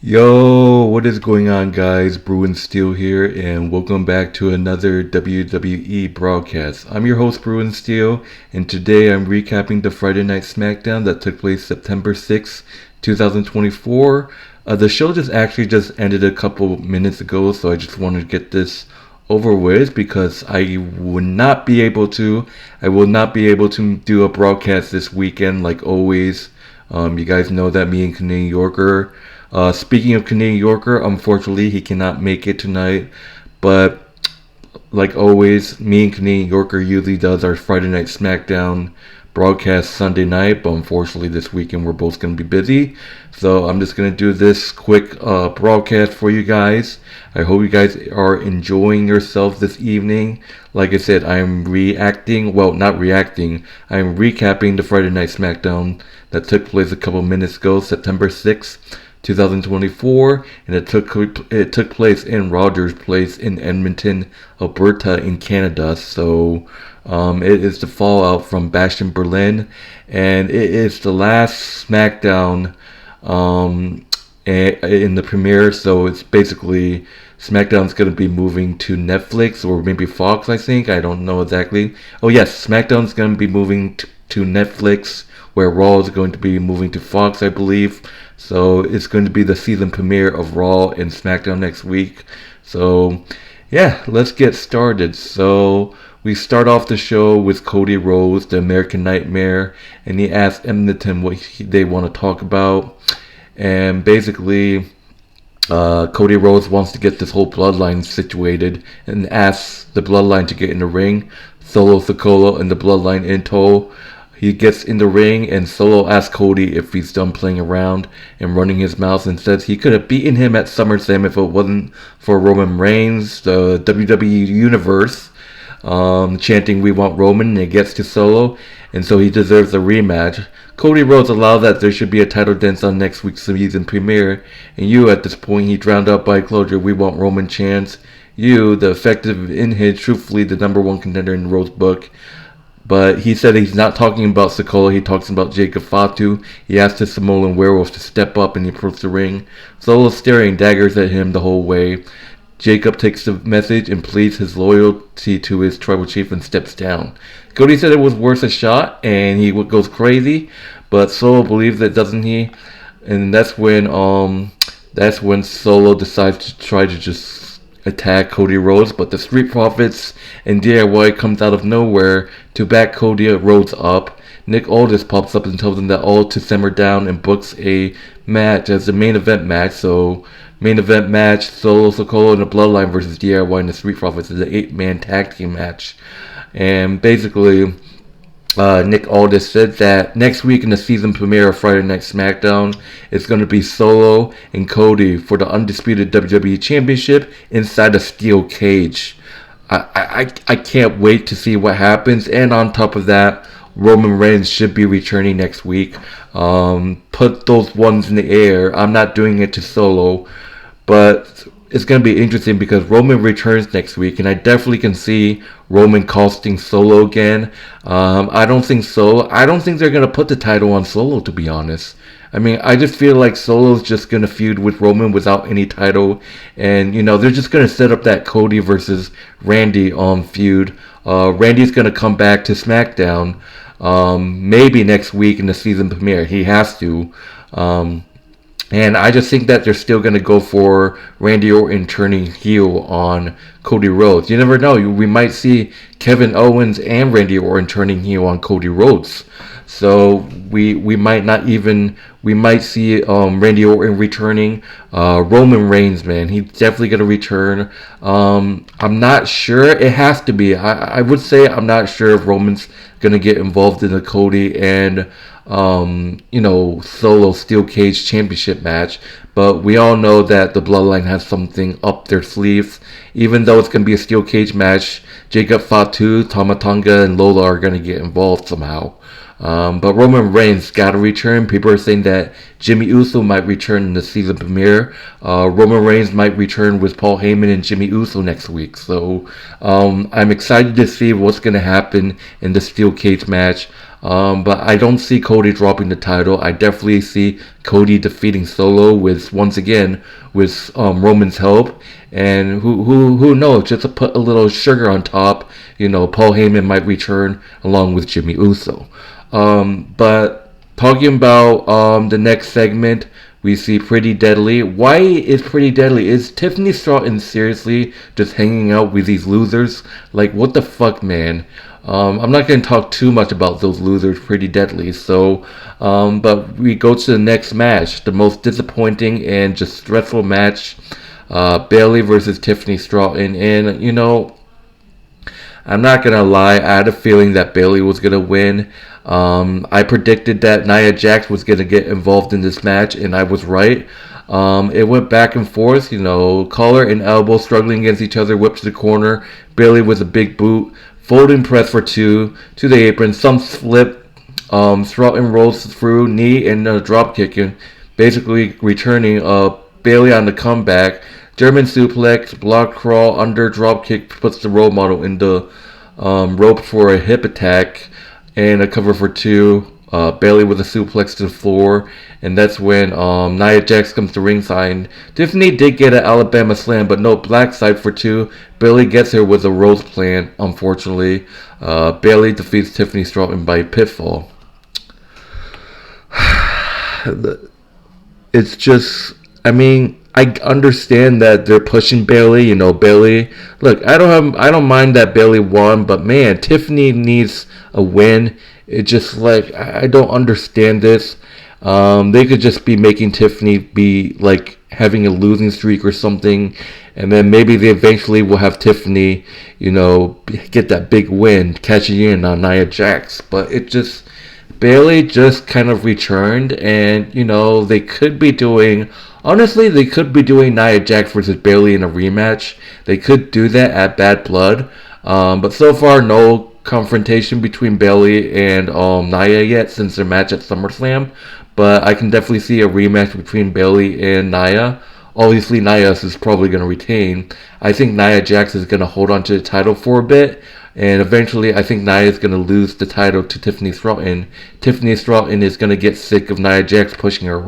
Yo, what is going on, guys? Bruin Steel here, and welcome back to another WWE broadcast. I'm your host, Bruin Steel, and today I'm recapping the Friday Night Smackdown that took place September 6th, 2024. The show just ended a couple minutes ago, so I just wanted to get this over with because I will not be able to do a broadcast this weekend like always. You guys know that me and Canadian Yorker. Speaking of Canadian Yorker, unfortunately he cannot make it tonight, but like always, me and Canadian Yorker usually does our Friday Night Smackdown broadcast Sunday night, but unfortunately this weekend we're both going to be busy. So I'm just going to do this quick broadcast for you guys. I hope you guys are enjoying yourselves this evening. Like I said, I'm not reacting, I'm recapping the Friday Night Smackdown that took place a couple minutes ago, September 6th. 2024, and it took place in Rogers Place in Edmonton, Alberta, in Canada. So it is the fallout from Bash in Berlin, and it is the last SmackDown in the premiere. So it's basically SmackDown's going to be moving to Netflix or maybe Fox, I think. I don't know exactly. Oh yes, SmackDown's going to be moving to Netflix, where Raw is going to be moving to Fox, I believe. So it's going to be the season premiere of Raw and SmackDown next week. So yeah, let's get started. So we start off the show with Cody Rhodes, the American Nightmare, and he asks Edmonton what they want to talk about. And basically, Cody Rhodes wants to get this whole Bloodline situated and asks the Bloodline to get in the ring. Solo Sikoa and the Bloodline in tow. He gets in the ring, and Solo asks Cody if he's done playing around and running his mouth, and says he could have beaten him at SummerSlam if it wasn't for Roman Reigns, the WWE Universe, chanting "We want Roman," and it gets to Solo, and so he deserves a rematch. Cody Rhodes allowed that there should be a title dance on next week's season premiere, and at this point, he drowned out by closure "We want Roman" chants. The effective in-hit, truthfully the number one contender in Rhodes' book. But he said he's not talking about Sikoa, he talks about Jacob Fatu. He asked his Samoan werewolf to step up and he approached the ring. Solo staring daggers at him the whole way. Jacob takes the message and pleads his loyalty to his tribal chief and steps down. Cody said it was worth a shot and he goes crazy, but Solo believes it, doesn't he? And that's when Solo decides to try to just attack Cody Rhodes, but the Street Profits and DIY comes out of nowhere to back Cody Rhodes up. Nick Aldis pops up and tells them that all to simmer down and books a match as the main event match. So, main event match, Solo Sikoa and the Bloodline versus DIY and the Street Profits is an 8-man tag team match. And basically, Nick Aldis said that next week in the season premiere of Friday Night Smackdown, it's going to be Solo and Cody for the Undisputed WWE Championship inside a steel cage. I can't wait to see what happens. And on top of that, Roman Reigns should be returning next week. Put those ones in the air. I'm not doing it to Solo, but it's going to be interesting because Roman returns next week, and I definitely can see Roman costing Solo again. I don't think they're going to put the title on Solo, to be honest. I mean, I just feel like Solo's just going to feud with Roman without any title, and they're just going to set up that Cody versus Randy feud. Randy's going to come back to SmackDown maybe next week in the season premiere. He has to. And I just think that they're still going to go for Randy Orton turning heel on Cody Rhodes. You never know. We might see Kevin Owens and Randy Orton turning heel on Cody Rhodes. So we might see Randy Orton returning. Roman Reigns, man, he's definitely going to return. I'm not sure. It has to be. I would say I'm not sure if Roman's going to get involved in the Cody and Solo Steel Cage Championship match, but we all know that the Bloodline has something up their sleeves. Even though it's going to be a Steel Cage match, Jacob Fatu, Tanga, and Lola are going to get involved somehow. But Roman Reigns got to return. People are saying that Jimmy Uso might return in the season premiere. Roman Reigns might return with Paul Heyman and Jimmy Uso next week. So I'm excited to see what's going to happen in the Steel Cage match. But I don't see Cody dropping the title. I definitely see Cody defeating Solo once again with Roman's help. And who knows? Just to put a little sugar on top, Paul Heyman might return along with Jimmy Uso. But talking about the next segment, we see Pretty Deadly. Why is Pretty Deadly? Is Tiffany Stratton seriously just hanging out with these losers? Like, what the fuck, man? I'm not going to talk too much about those losers, Pretty Deadly. So, but we go to the next match, the most disappointing and just stressful match. Bayley versus Tiffany Stratton. And, I'm not going to lie, I had a feeling that Bayley was going to win. I predicted that Nia Jax was going to get involved in this match, and I was right. It went back and forth, collar and elbow struggling against each other, whipped to the corner. Bayley with a big boot, folding press for 2 to the apron, some slip. Stratton rolls through, knee and drop kicking, basically returning Bayley on the comeback. German suplex, block crawl, under drop kick, puts the role model in the rope for a hip attack, and a cover for 2. Bayley with a suplex to the floor, and that's when Nia Jax comes to ringside. Tiffany did get an Alabama slam, but no blackside for 2. Bayley gets her with a Rhodes plant, unfortunately. Bayley defeats Tiffany Stratton by pinfall. It's just, I understand that they're pushing Bayley. Bayley. Look, I don't mind that Bayley won, but man, Tiffany needs a win. It's just like I don't understand this. They could just be making Tiffany be like having a losing streak or something, and then maybe they eventually will have Tiffany, get that big win, cashing in on Nia Jax. But it just Bayley just kind of returned, and they could be doing. Honestly, they could be doing Nia Jax versus Bayley in a rematch. They could do that at Bad Blood. But so far, no confrontation between Bayley and Nia yet since their match at SummerSlam. But I can definitely see a rematch between Bayley and Nia. Obviously, Nia is probably going to retain. I think Nia Jax is going to hold on to the title for a bit. And eventually, I think Nia is going to lose the title to Tiffany Stratton. Tiffany Stratton is going to get sick of Nia Jax pushing her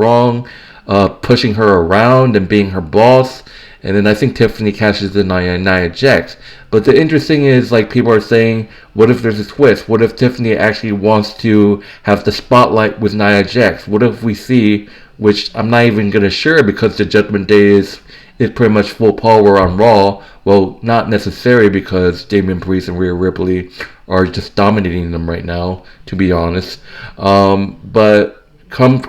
pushing her around and being her boss. And then I think Tiffany cashes in Nia Jax. But the interesting is, like, people are saying, what if there's a twist? What if Tiffany actually wants to have the spotlight with Nia Jax? What if we see, which I'm not even going to sure because the Judgment Day is pretty much full power on Raw. Well, not necessary because Damian Priest and Rhea Ripley are just dominating them right now, to be honest. But come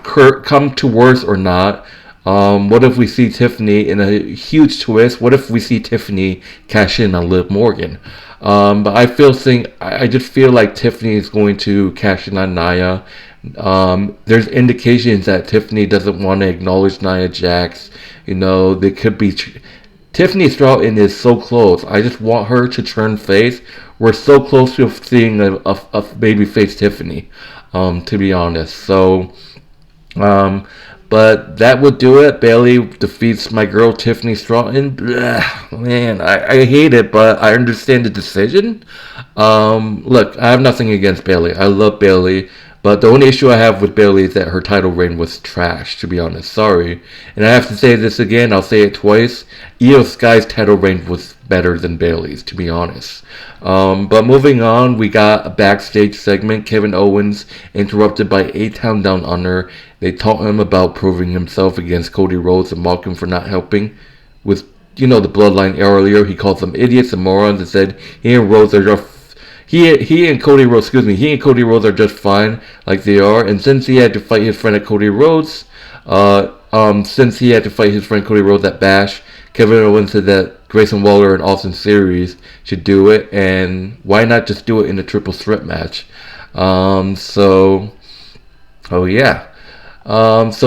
to worse or not, what if we see Tiffany in a huge twist? What if we see Tiffany cash in on Liv Morgan? But I just feel like Tiffany is going to cash in on Nia. There's indications that Tiffany doesn't want to acknowledge Nia Jax. They could be. Tiffany Stratton is so close. I just want her to turn face. We're so close to seeing a babyface Tiffany, to be honest. So, but that would do it. Bayley defeats my girl Tiffany Stratton. Blah, man, I hate it, but I understand the decision. Look, I have nothing against Bayley. I love Bayley. But the only issue I have with Bayley is that her title reign was trash, to be honest. Sorry. And I have to say this again, I'll say it twice. Io Sky's title reign was better than Bayley's, to be honest. But moving on, we got a backstage segment. Kevin Owens interrupted by A-Town Down Under. They taunt him about proving himself against Cody Rhodes and mock him for not helping with, the Bloodline earlier. He called them idiots and morons and said he and Rhodes are just He and Cody Rhodes are just fine like they are. And since he had to fight his friend Cody Rhodes at Bash, Kevin Owens said that Grayson Waller and Austin Series should do it, and why not just do it in a triple threat match? So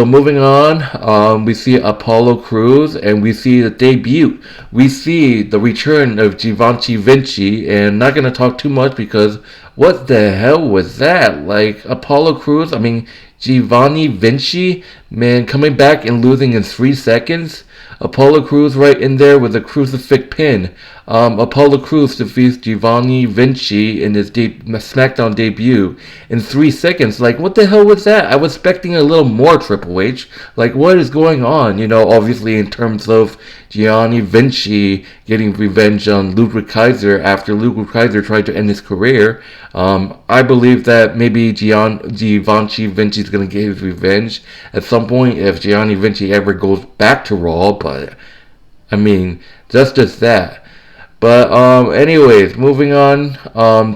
moving on, we see Apollo Crews, and we see the debut. We see the return of Giovanni Vinci, and not going to talk too much because what the hell was that? Like, Apollo Crews, Giovanni, Vinci, man, coming back and losing in 3 seconds. Apollo Crews right in there with a crucifix pin. Apollo Crews defeats Giovanni Vinci in his SmackDown debut in 3 seconds. Like, what the hell was that? I was expecting a little more Triple H. Like, what is going on? You know, obviously in terms of Giovanni Vinci getting revenge on Ludwig Kaiser after Ludwig Kaiser tried to end his career. I believe that maybe Giovanni Vinci is going to get his revenge at some point if Giovanni Vinci ever goes back to Raw, but I mean, that's just that. But anyways, moving on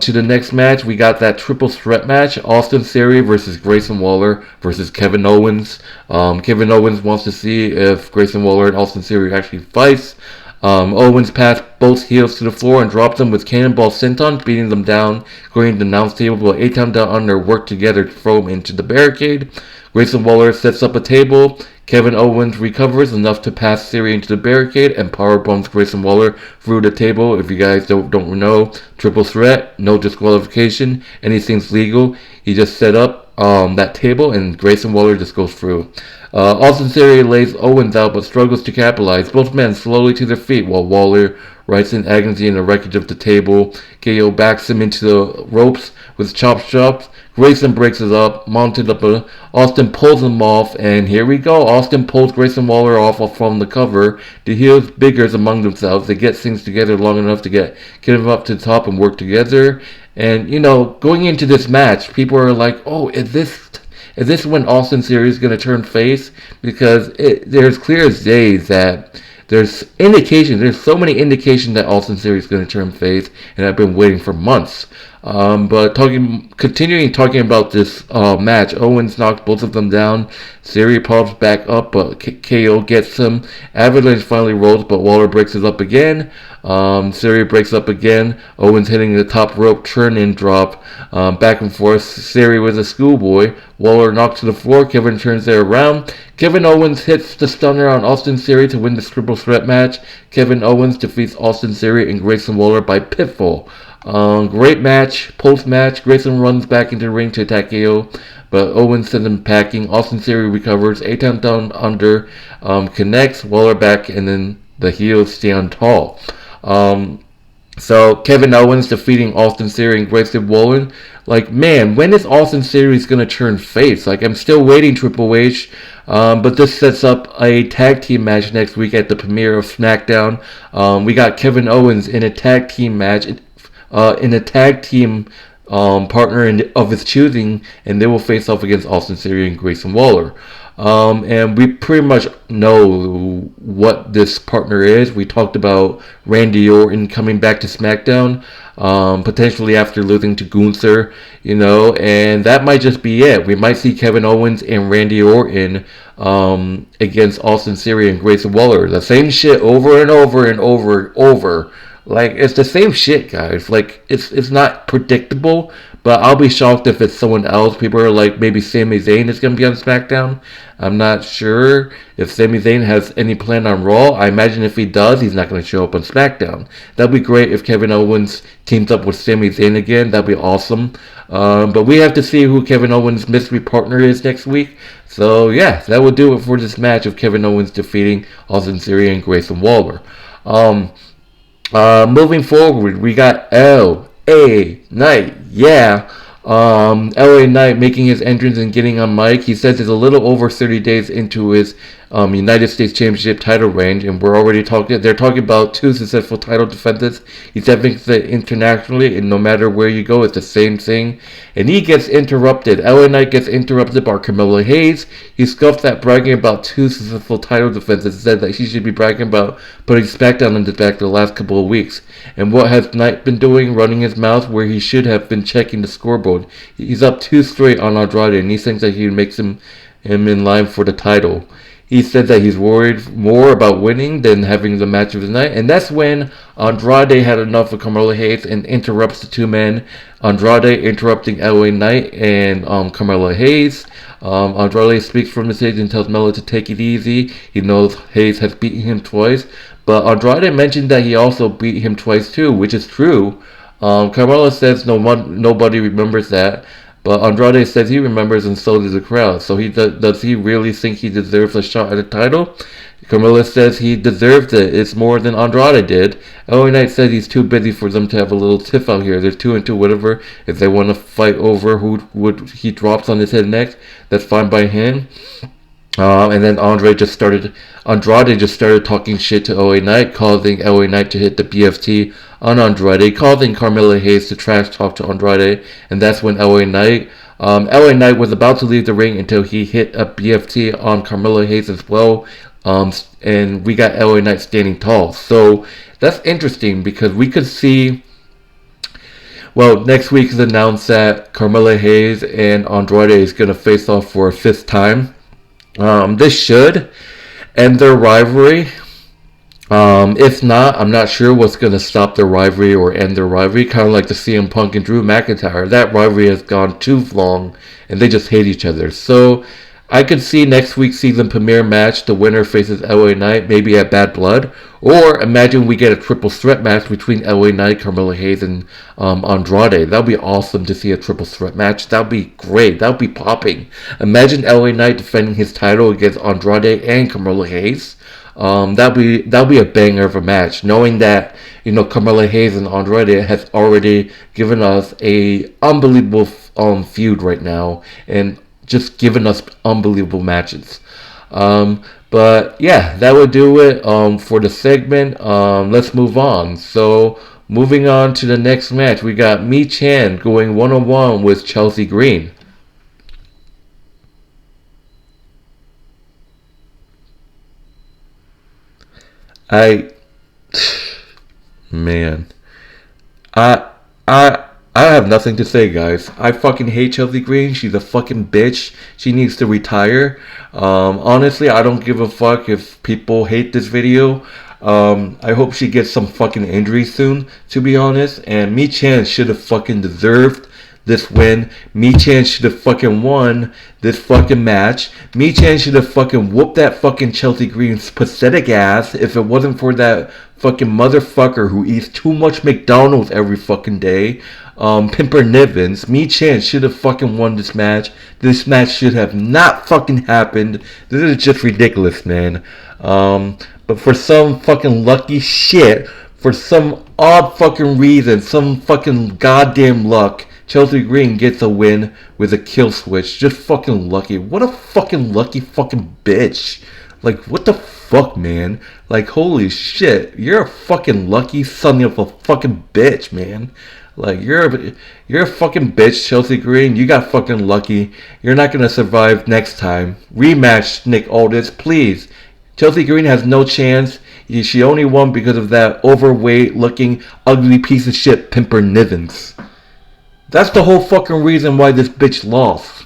to the next match, we got that triple threat match: Austin Theory versus Grayson Waller versus Kevin Owens. Kevin Owens wants to see if Grayson Waller and Austin Theory actually fights. Owens passed both heels to the floor and dropped them with cannonball senton, beating them down, going to the announce table while 8 Down Under worked together to throw him into the barricade. Grayson Waller sets up a table. Kevin Owens recovers enough to pass Theory into the barricade and powerbombs Grayson Waller through the table. If you guys don't know, triple threat, no disqualification, anything's legal. He just set up that table and Grayson Waller just goes through. Austin Theory lays Owens out but struggles to capitalize. Both men slowly to their feet while Waller writes in agony in the wreckage of the table. KO backs him into the ropes with chop chops. Grayson breaks it up, mounted up. Austin pulls him off, and here we go. Austin pulls Grayson Waller off from the cover. The heels biggers among themselves. They get things together long enough to get him up to the top and work together. And, you know, going into this match, people are like, oh, is this when Austin Theory is going to turn face? Because there's clear as day that there's so many indications that Austin Theory is going to turn face, and I've been waiting for months. But continuing talking about this match, Owens knocked both of them down. Theory pops back up, but KO gets him. Avalanche finally rolls, but Waller breaks it up again. Theory breaks up again. Owens hitting the top rope turn-in drop. Back and forth. Theory was a schoolboy. Waller knocked to the floor. Kevin turns it around. Kevin Owens hits the stunner on Austin Theory to win the triple threat match. Kevin Owens defeats Austin Theory and Grayson Waller by pinfall. Great match. Post-match, Grayson runs back into the ring to attack KO, but Owens sends him packing. Austin Theory recovers. 8 Down Under connects. Waller back, and then the heels stand tall. So Kevin Owens defeating Austin Theory and Grayson Waller. Like, man, when is Austin Theory going to turn face? Like, I'm still waiting, Triple H. But this sets up a tag team match next week at the premiere of Smackdown. We got Kevin Owens in a tag team match, in a tag team partner of his choosing, and they will face off against Austin Theory and Grayson Waller. And we pretty much know what this partner is. We talked about Randy Orton coming back to SmackDown, potentially after losing to Gunther, you know, and that might just be it. We might see Kevin Owens and Randy Orton against Austin Theory and Grayson Waller. The same shit over and over and over. Like, it's the same shit, guys. Like, it's not predictable, but I'll be shocked if it's someone else. People are like, maybe Sami Zayn is going to be on SmackDown. I'm not sure if Sami Zayn has any plan on Raw. I imagine if he does, he's not going to show up on SmackDown. That'd be great if Kevin Owens teams up with Sami Zayn again. That'd be awesome. But we have to see who Kevin Owens' mystery partner is next week. So, yeah, that will do it for this match of Kevin Owens defeating Austin Theory and Grayson Waller. Moving forward, we got L.A. Knight. Yeah. L.A. Knight making his entrance and getting on mic. He says he's a little over 30 days into his United States Championship title reign, and they're talking about 2 successful title defenses. He's advocating internationally, and no matter where you go, it's the same thing. And he gets interrupted. LA Knight gets interrupted by Carmelo Hayes. He scoffed at bragging about 2 successful title defenses and said that he should be bragging about putting SmackDown on his back the last couple of weeks. And what has Knight been doing? Running his mouth where he should have been checking the scoreboard. He's up 2 straight on Andrade, and he thinks that he makes him in line for the title. He said that he's worried more about winning than having the match of the night. And that's when Andrade had enough of Carmelo Hayes and interrupts the 2 men. Andrade interrupting LA Knight and Carmelo Hayes. Andrade speaks from the stage and tells Melo to take it easy. He knows Hayes has beaten him twice. But Andrade mentioned that he also beat him twice too, which is true. Carmelo says nobody remembers that. But Andrade says he remembers and so does the crowd. So does he really think he deserves a shot at the title? Carmelo says he deserves it. It's more than Andrade did. LA Knight says he's too busy for them to have a little tiff out here. They're 2-2, whatever. If they want to fight over who would he drops on his head next, that's fine by him. And then Andrade just started talking shit to LA Knight, causing LA Knight to hit the BFT on Andrade, causing Carmelo Hayes to trash talk to Andrade, and that's when LA Knight was about to leave the ring until he hit a BFT on Carmelo Hayes as well. And we got LA Knight standing tall. So that's interesting because we could see. Well, next week is announced that Carmelo Hayes and Andrade is going to face off for a 5th time. This should end their rivalry. If not, I'm not sure what's going to stop their rivalry or end their rivalry. Kind of like the CM Punk and Drew McIntyre. That rivalry has gone too long and they just hate each other. So I could see next week's season premiere match, the winner faces LA Knight, maybe at Bad Blood. Or imagine we get a triple threat match between LA Knight, Carmelo Hayes, and Andrade. That would be awesome to see a triple threat match. That would be great. That would be popping. Imagine LA Knight defending his title against Andrade and Carmelo Hayes. That'd be a banger of a match. Knowing that, Carmelo Hayes and Andrade has already given us a unbelievable feud right now. And just giving us unbelievable matches. But yeah, that would do it for the segment. Let's move on. So moving on to the next match, we got Michin going 1-on-1 with Chelsea Green. Man, I have nothing to say, guys. I fucking hate Chelsea Green. She's a fucking bitch. She needs to retire. Honestly, I don't give a fuck if people hate this video. I hope she gets some fucking injury soon, to be honest. And Michin should have fucking deserved this win. Michin should have fucking won this fucking match. Michin should have fucking whooped that fucking Chelsea Green's pathetic ass if it wasn't for that fucking motherfucker who eats too much McDonald's every fucking day. Pimper Nivens. Michin should have fucking won this match. This match should have not fucking happened. This is just ridiculous, man. But for some fucking lucky shit, for some odd fucking reason, some fucking goddamn luck, Chelsea Green gets a win with a kill switch. Just fucking lucky. What a fucking lucky fucking bitch. Like, what the fuck, man? Like, holy shit. You're a fucking lucky son of a fucking bitch, man. Like, you're a fucking bitch, Chelsea Green. You got fucking lucky. You're not gonna survive next time. Rematch Nick Aldis, please. Chelsea Green has no chance. She only won because of that overweight looking ugly piece of shit Pimper Nivens. That's the whole fucking reason why this bitch lost.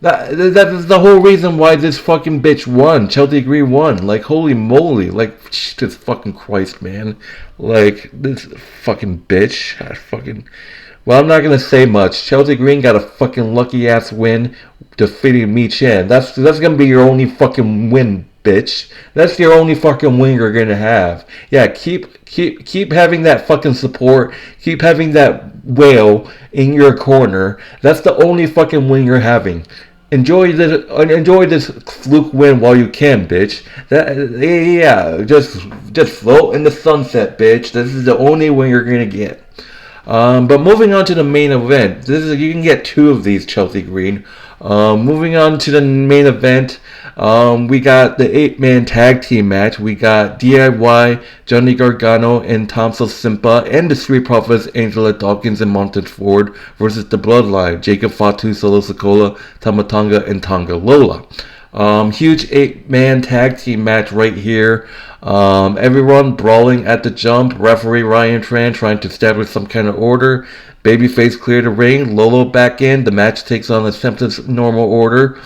That is the whole reason why this fucking bitch won. Chelsea Green won. Like, holy moly. Like, Jesus fucking Christ, man. Like, this fucking bitch. Well, I'm not gonna say much. Chelsea Green got a fucking lucky ass win defeating Michin. That's gonna be your only fucking win, bitch. That's your only fucking win you're gonna have. Yeah, keep having that fucking support. Keep having that whale in your corner. That's the only fucking win you're having. Enjoy this fluke win while you can, bitch. Just float in the sunset, bitch. This is the only win you're gonna get. But moving on to the main event, you can get 2 of these, Chelsea Green. Moving on to the main event, we got the 8-man tag team match. We got DIY, Johnny Gargano, and Tommaso Ciampa, and the Street Profits, Angela Dawkins and Montez Ford versus the Bloodline, Jacob Fatu, Solo Sikoa, Tonga, and Tonga Lola. Huge 8-man tag team match right here. Everyone brawling at the jump. Referee Ryan Tran trying to establish some kind of order. Babyface cleared the ring. Lolo back in. The match takes on the Ciampa's normal order.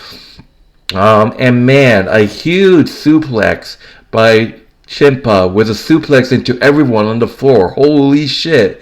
And man, a huge suplex by Ciampa with a suplex into everyone on the floor. Holy shit.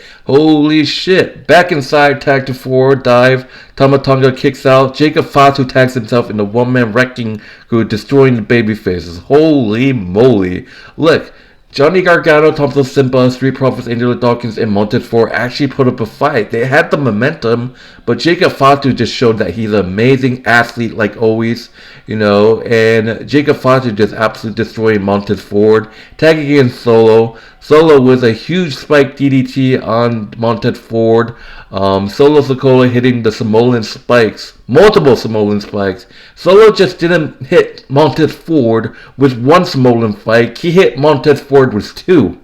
Back inside, tag to forward, dive. Tonga kicks out. Jacob Fatu tags himself in the one-man wrecking crew, destroying the babyfaces. Holy moly. Look, Johnny Gargano, Tommaso Ciampa, Street Profits, Angelo Dawkins, and Montez Ford actually put up a fight. They had the momentum, but Jacob Fatu just showed that he's an amazing athlete like always, and Jacob Fatu just absolutely destroying Montez Ford, tagging in Solo. Solo with a huge spike DDT on Montez Ford. Solo Sikoa hitting the Samoan spikes. Multiple Samoan spikes. Solo just didn't hit Montez Ford with one Samoan spike. He hit Montez Ford with two.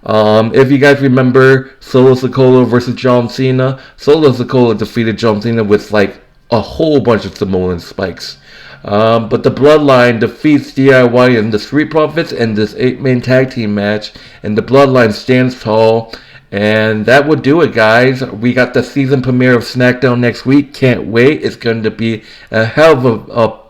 If you guys remember Solo Sikoa versus John Cena, Solo Sikoa defeated John Cena with like a whole bunch of Samoan spikes. But the Bloodline defeats DIY and the Street Profits in this 8-man tag team match, and the Bloodline stands tall. And that would do it, guys. We got the season premiere of Smackdown next week. Can't wait. It's going to be a hell of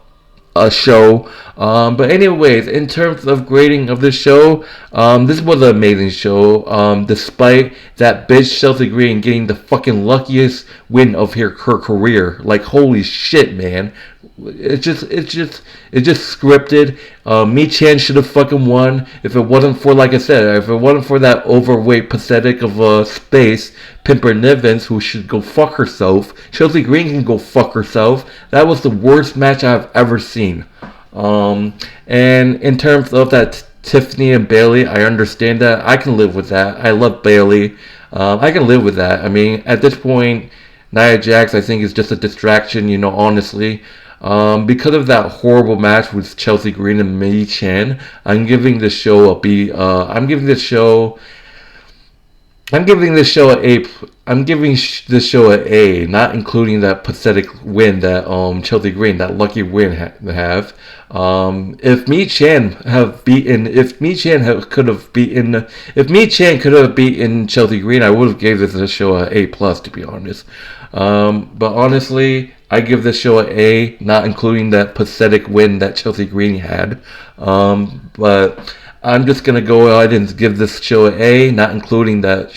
a show. But anyways, in terms of grading of the show, this was an amazing show. Despite that bitch Chelsea Green getting the fucking luckiest win of her career. Like, holy shit, man. It's just scripted. Michin should have fucking won if it wasn't for, like I said, if it wasn't for that overweight pathetic of a space, Pimper Nivens, who should go fuck herself. Chelsea Green can go fuck herself. That was the worst match I've ever seen. And in terms of that Tiffany and Bayley, I understand that. I can live with that. I love Bayley. I can live with that. I mean, at this point, Nia Jax, I think, is just a distraction, honestly. Because of that horrible match with Chelsea Green and Michin, I'm giving this show a B. I'm giving this show an A, not including that pathetic win that Chelsea Green, that lucky win have. If Michin could have beaten Chelsea Green, I would have gave this show an A+, to be honest. But honestly, I give this show an A, not including that pathetic win that Chelsea Green had. But I'm just going to go ahead and give this show an A, not including that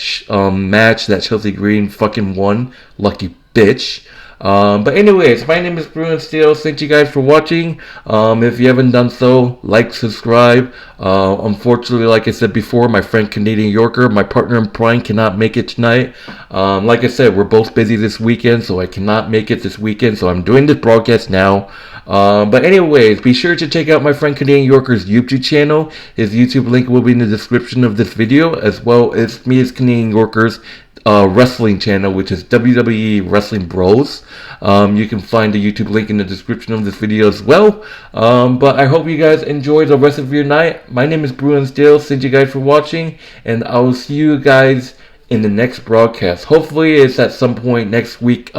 match that Chelsea Green fucking won. Lucky bitch. But anyways, my name is Bruin Steele. Thank you guys for watching. If you haven't done so, like, subscribe. Unfortunately, like I said before, my friend Canadian Yorker, my partner in Prime, cannot make it tonight. Like I said, we're both busy this weekend, so I cannot make it this weekend. So I'm doing this broadcast now. But anyways, be sure to check out my friend Canadian Yorker's YouTube channel. His YouTube link will be in the description of this video, as well as me as Canadian Yorker's wrestling channel, which is WWE Wrestling Bros. You can find the YouTube link in the description of this video as well. But I hope you guys enjoy the rest of your night. My name is Bruin Steele. Thank you guys for watching, and I will see you guys in the next broadcast. Hopefully it's at some point next week.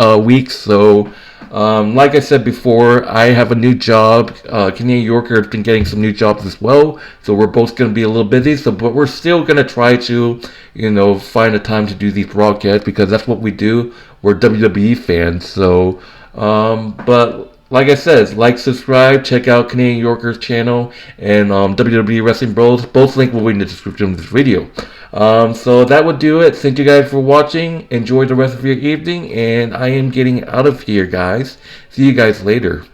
So like I said before, I have a new job. Canadian Yorker has been getting some new jobs as well, so we're both going to be a little busy. But we're still going to try to, find a time to do these broadcasts, because that's what we do. We're WWE fans. So, but like I said, like, subscribe, check out Canadian Yorker's channel and WWE Wrestling Bros. Both links will be in the description of this video. So that would do it. Thank you guys for watching. Enjoy the rest of your evening, and I am getting out of here, guys. See you guys later.